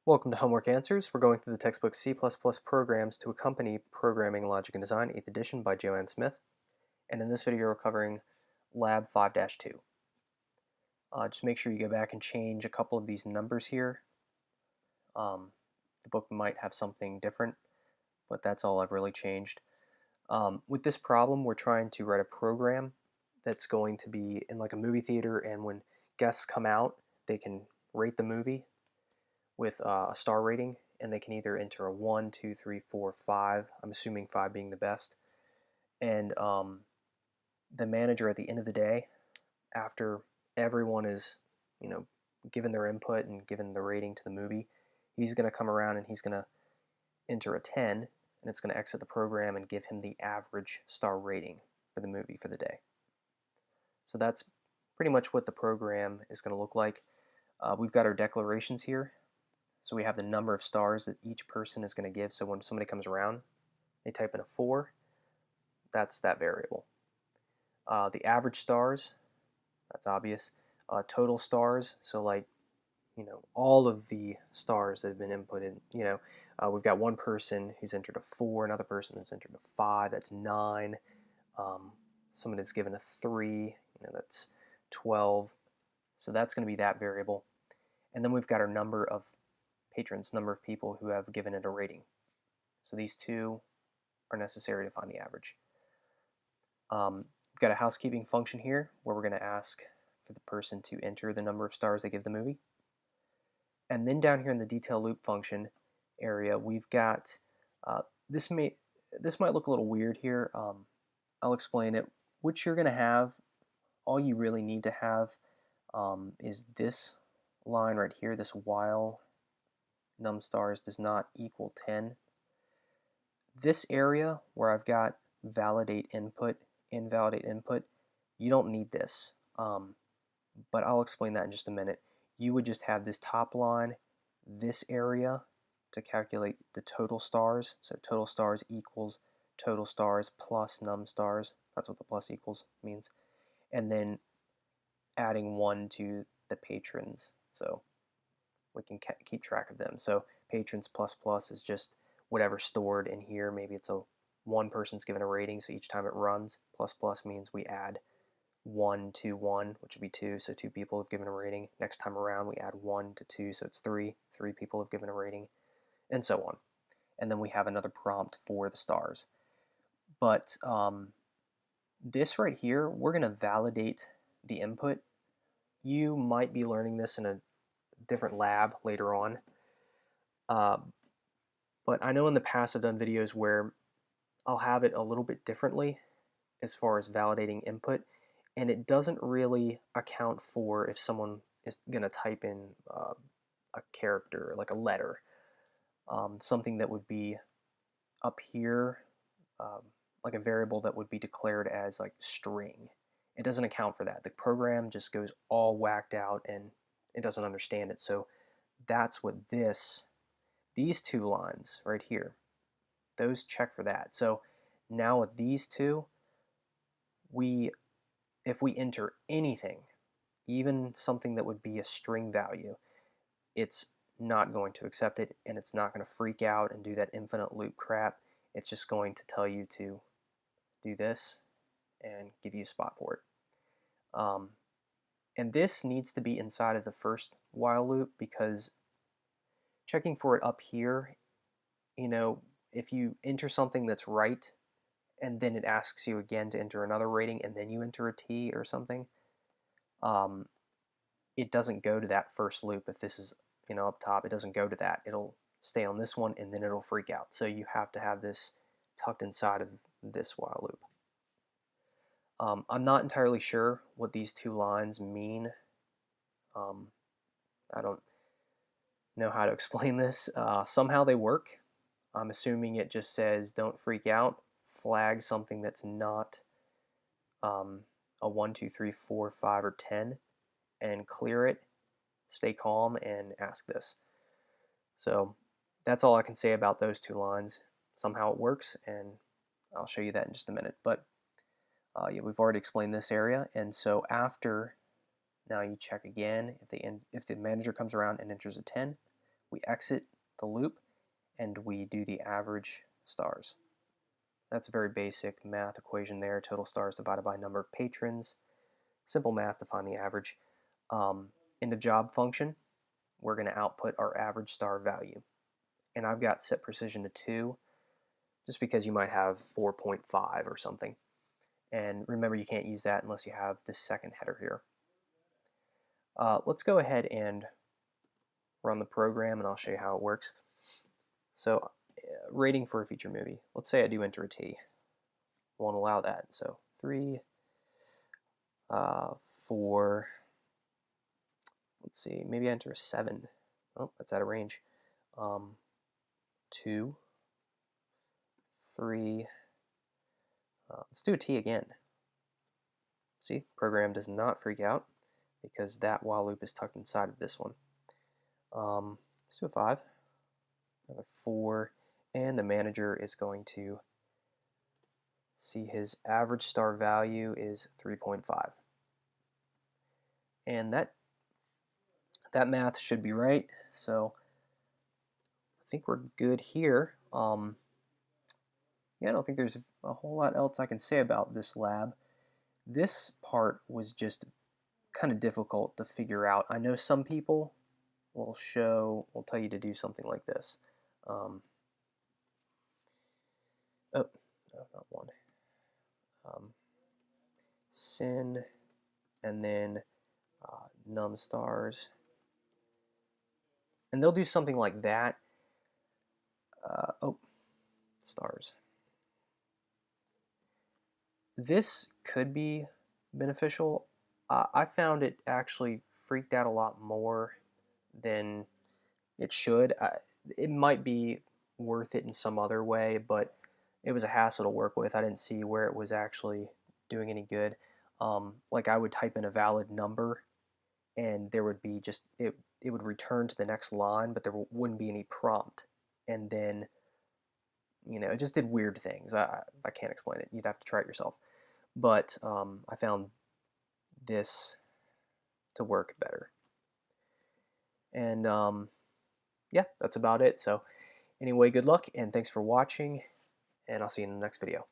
Welcome to Homework Answers. We're going through the textbook C++ Programs to Accompany Programming Logic and Design, 8th edition by Joanne Smith. And in this video, we're covering Lab 5-2. Just make sure you go back and change a couple of these numbers here. The book might have something different, but that's all I've really changed. With this problem, we're trying to write a program that's going to be in like a movie theater, and when guests come out, they can rate the movie with a star rating, and they can either enter a 1, 2, 3, 4, 5. I'm assuming 5 being the best. And the manager at the end of the day, after everyone is, given their input and given the rating to the movie, he's going to come around and he's going to enter a 10, and it's going to exit the program and give him the average star rating for the movie for the day. So that's pretty much what the program is going to look like. We've got our declarations here. So we have the number of stars that each person is going to give. So when somebody comes around, they type in a 4, that's that variable. The average stars, that's obvious. Total stars, so like, all of the stars that have been inputted, we've got one person who's entered a 4, another person that's entered a 5, that's 9. Someone that's given a 3, that's 12. So that's going to be that variable. And then we've got our number of patrons, number of people who have given it a rating. So these two are necessary to find the average. We've got a housekeeping function here where we're going to ask for the person to enter the number of stars they give the movie. And then down here in the detail loop function area, we've got, this might look a little weird here. I'll explain it. What you're going to have, all you really need to have is this line right here, this while num stars does not equal 10. This area where I've got validate input, invalidate input, you don't need this, but I'll explain that in just a minute. You would just have this top line, this area to calculate the total stars. So total stars equals total stars plus num stars. That's what the plus equals means. And then adding 1 to the patrons. So we can keep track of them. So patrons plus plus is just whatever stored in here. Maybe it's one person's given a rating, so each time it runs, plus plus means we add 1 to 1, which would be 2, so 2 people have given a rating. Next time around, we add 1 to 2, so it's 3. 3 people have given a rating, and so on. And then we have another prompt for the stars. But this right here, we're going to validate the input. You might be learning this in a different lab later on. But I know in the past I've done videos where I'll have it a little bit differently as far as validating input, and it doesn't really account for if someone is going to type in a character, like a letter, something that would be up here, like a variable that would be declared as like string. It doesn't account for that. The program just goes all whacked out and it doesn't understand it. So that's what these two lines right here, those check for that. So now with these two, if we enter anything, even something that would be a string value, it's not going to accept it, and it's not going to freak out and do that infinite loop crap. It's just going to tell you to do this and give you a spot for it. And this needs to be inside of the first while loop, because checking for it up here, if you enter something that's right and then it asks you again to enter another rating and then you enter a T or something, it doesn't go to that first loop. If this is up top, it doesn't go to that. It'll stay on this one and then it'll freak out. So you have to have this tucked inside of this while loop. I'm not entirely sure what these two lines mean. I don't know how to explain this. Somehow they work. I'm assuming it just says don't freak out, flag something that's not a 1, 2, 3, 4, 5, or 10, and clear it, stay calm, and ask this. So that's all I can say about those two lines. Somehow it works, and I'll show you that in just a minute. But yeah, we've already explained this area, and so after, now you check again. If the manager comes around and enters a 10, we exit the loop, and we do the average stars. That's a very basic math equation there. Total stars divided by number of patrons. Simple math to find the average. In the job function, we're going to output our average star value. And I've got set precision to 2, just because you might have 4.5 or something. And remember, you can't use that unless you have this second header here. Let's go ahead and run the program, and I'll show you how it works. So, rating for a feature movie. Let's say I do enter a T. Won't allow that. So 3, 4, let's see, maybe I enter a 7. Oh, that's out of range. 2, 3, let's do a T again. See, program does not freak out because that while loop is tucked inside of this one. Let's do a 5, another 4, and the manager is going to see his average star value is 3.5. And that math should be right, so I think we're good here. Yeah, I don't think there's a whole lot else I can say about this lab. This part was just kind of difficult to figure out. I know some people will tell you to do something like this. Oh, no, not 1. Sin, and then num stars. And they'll do something like that. Oh, stars. This could be beneficial. I found it actually freaked out a lot more than it should. It might be worth it in some other way, but it was a hassle to work with. I didn't see where it was actually doing any good. Like I would type in a valid number, and there would be just it would return to the next line, but there wouldn't be any prompt. And then, it just did weird things. I can't explain it. You'd have to try it yourself. But I found this to work better. And yeah, that's about it. So anyway, good luck, and thanks for watching, and I'll see you in the next video.